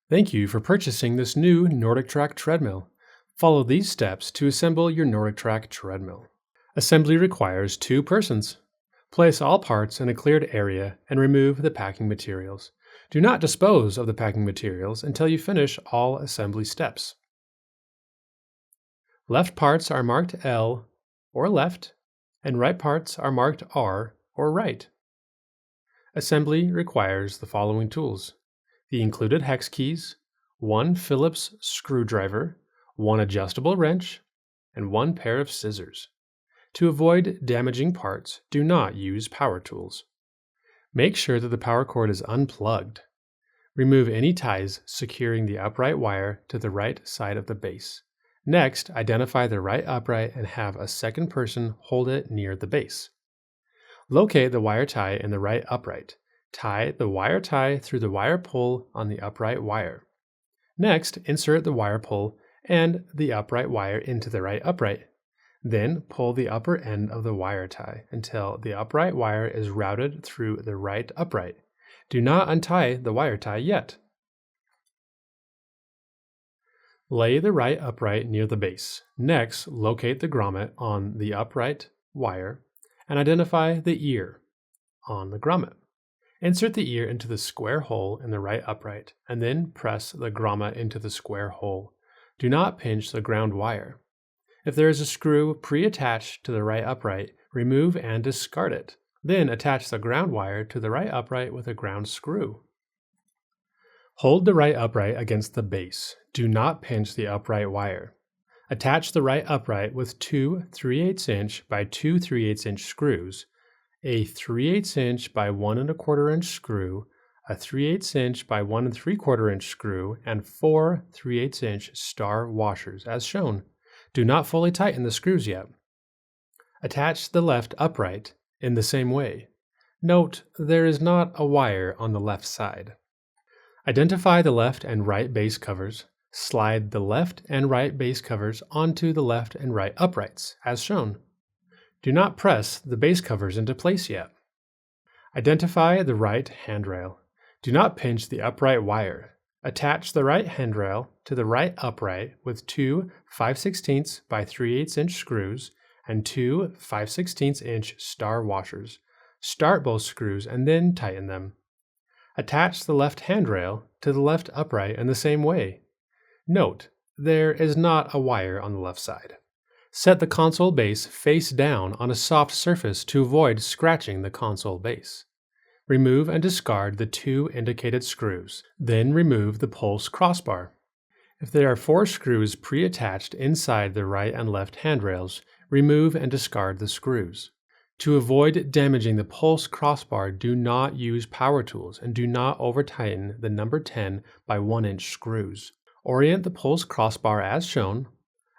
Thank you for purchasing this new NordicTrack treadmill. Follow these steps to assemble your NordicTrack treadmill. Assembly requires 2 persons. Place all parts in a cleared area and remove the packing materials. Do not dispose of the packing materials until you finish all assembly steps. Left parts are marked L or left, and right parts are marked R or right. Assembly requires the following tools: the included hex keys, 1 Phillips screwdriver, 1 adjustable wrench, and 1 pair of scissors. To avoid damaging parts, do not use power tools. Make sure that the power cord is unplugged. Remove any ties securing the upright wire to the right side of the base. Next, identify the right upright and have a second person hold it near the base. Locate the wire tie in the right upright. Tie the wire tie through the wire pull on the upright wire. Next, insert the wire pull and the upright wire into the right upright. Then pull the upper end of the wire tie until the upright wire is routed through the right upright. Do not untie the wire tie yet. Lay the right upright near the base. Next, locate the grommet on the upright wire and identify the ear on the grommet. Insert the ear into the square hole in the right upright and then press the grommet into the square hole. Do not pinch the ground wire. If there is a screw pre-attached to the right upright, remove and discard it. Then attach the ground wire to the right upright with a ground screw. Hold the right upright against the base. Do not pinch the upright wire. Attach the right upright with 2 3/8 inch by 2 3/8 inch screws, a 3/8 inch by 1 1/4 inch screw, a 3/8 inch by 1 3/4 inch screw, and 4 3/8 inch star washers as shown. Do not fully tighten the screws yet. Attach the left upright in the same way. Note, there is not a wire on the left side. Identify the left and right base covers. Slide the left and right base covers onto the left and right uprights, as shown. Do not press the base covers into place yet. Identify the right handrail. Do not pinch the upright wire. Attach the right handrail to the right upright with 2 5/16 by 3/8 inch screws and 2 5/16 inch star washers. Start both screws and then tighten them. Attach the left handrail to the left upright in the same way. Note, there is not a wire on the left side. Set the console base face down on a soft surface to avoid scratching the console base. Remove and discard the 2 indicated screws. Then remove the pulse crossbar. If there are 4 screws pre-attached inside the right and left handrails, remove and discard the screws. To avoid damaging the pulse crossbar, do not use power tools and do not over-tighten the number 10 by 1 inch screws. Orient the pulse crossbar as shown.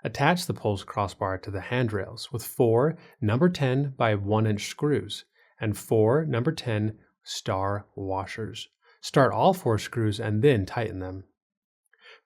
Attach the pulse crossbar to the handrails with 4 number 10 by 1 inch screws and 4 number 10 star washers. Start all 4 screws and then tighten them.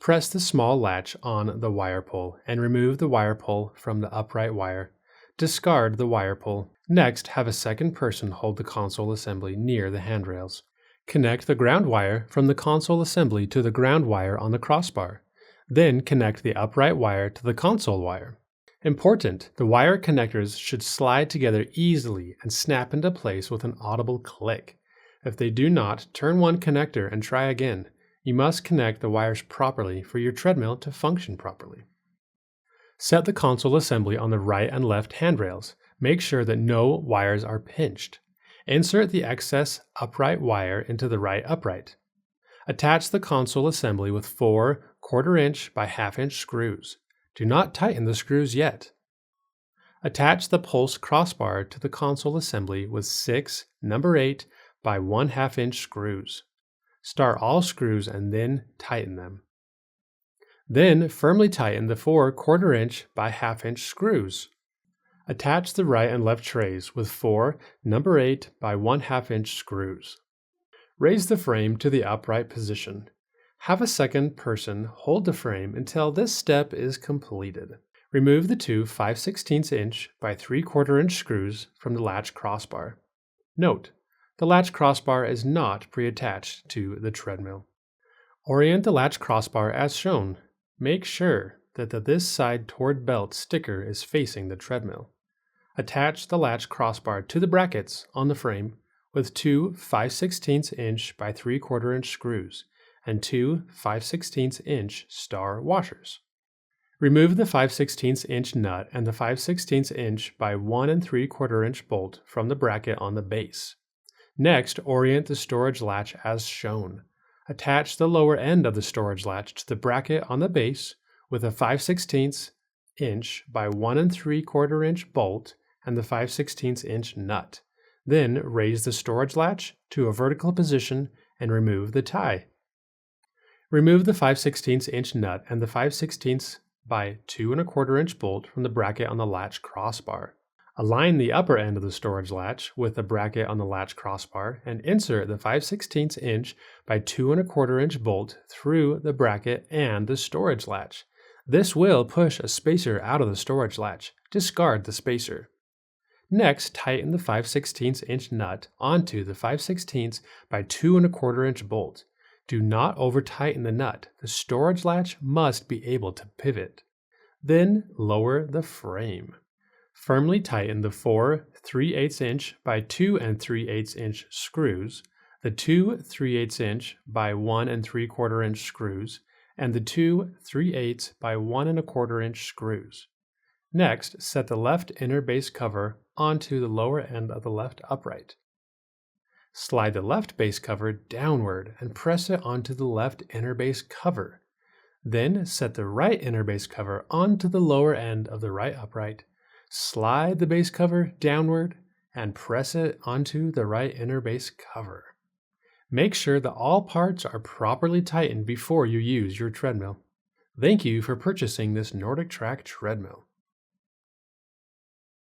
Press the small latch on the wire pull and remove the wire pull from the upright wire. Discard the wire pull. Next, have a second person hold the console assembly near the handrails. Connect the ground wire from the console assembly to the ground wire on the crossbar. Then connect the upright wire to the console wire. Important, the wire connectors should slide together easily and snap into place with an audible click. If they do not, turn one connector and try again. You must connect the wires properly for your treadmill to function properly. Set the console assembly on the right and left handrails. Make sure that no wires are pinched. Insert the excess upright wire into the right upright. Attach the console assembly with 4 1/4 inch by 1/2 inch screws. Do not tighten the screws yet. Attach the pulse crossbar to the console assembly with 6 number 8 by 1/2 inch screws. Start all screws and then tighten them. Then firmly tighten the 4 1/4 inch by 1/2 inch screws. Attach the right and left trays with 4 number 8 by 1/2 inch screws. Raise the frame to the upright position. Have a second person hold the frame until this step is completed. Remove the 2 5/16 inch by 3/4 inch screws from the latch crossbar. Note, the latch crossbar is not pre-attached to the treadmill. Orient the latch crossbar as shown. Make sure that the this side toward belt sticker is facing the treadmill. Attach the latch crossbar to the brackets on the frame with two 5/16 inch by 3/4 inch screws and two 5/16 inch star washers. Remove the 5/16 inch nut and the 5/16 inch by 1 3/4 inch bolt from the bracket on the base. Next, orient the storage latch as shown. Attach the lower end of the storage latch to the bracket on the base with a 5/16 inch by 1 3/4 inch bolt and the 5/16 inch nut. Then raise the storage latch to a vertical position and remove the tie. Remove the 5/16 inch nut and the 5/16 by 2 1/4 inch bolt from the bracket on the latch crossbar. Align the upper end of the storage latch with the bracket on the latch crossbar and insert the 5/16 inch by 2 1/4 inch bolt through the bracket and the storage latch. This will push a spacer out of the storage latch. Discard the spacer. Next, tighten the 5/16 inch nut onto the 5/16 by 2 1/4 inch bolt. Do not over-tighten the nut. The storage latch must be able to pivot. Then lower the frame. Firmly tighten the four 3/8 inch by 2 3/8 inch screws, the two 3/8 inch by 1 3/4 inch screws, and the two 3/8 by 1 1/4 inch screws. Next, set the left inner base cover onto the lower end of the left upright. Slide the left base cover downward and press it onto the left inner base cover. Then set the right inner base cover onto the lower end of the right upright. Slide the base cover downward and press it onto the right inner base cover. Make sure that all parts are properly tightened before you use your treadmill. Thank you for purchasing this NordicTrack treadmill.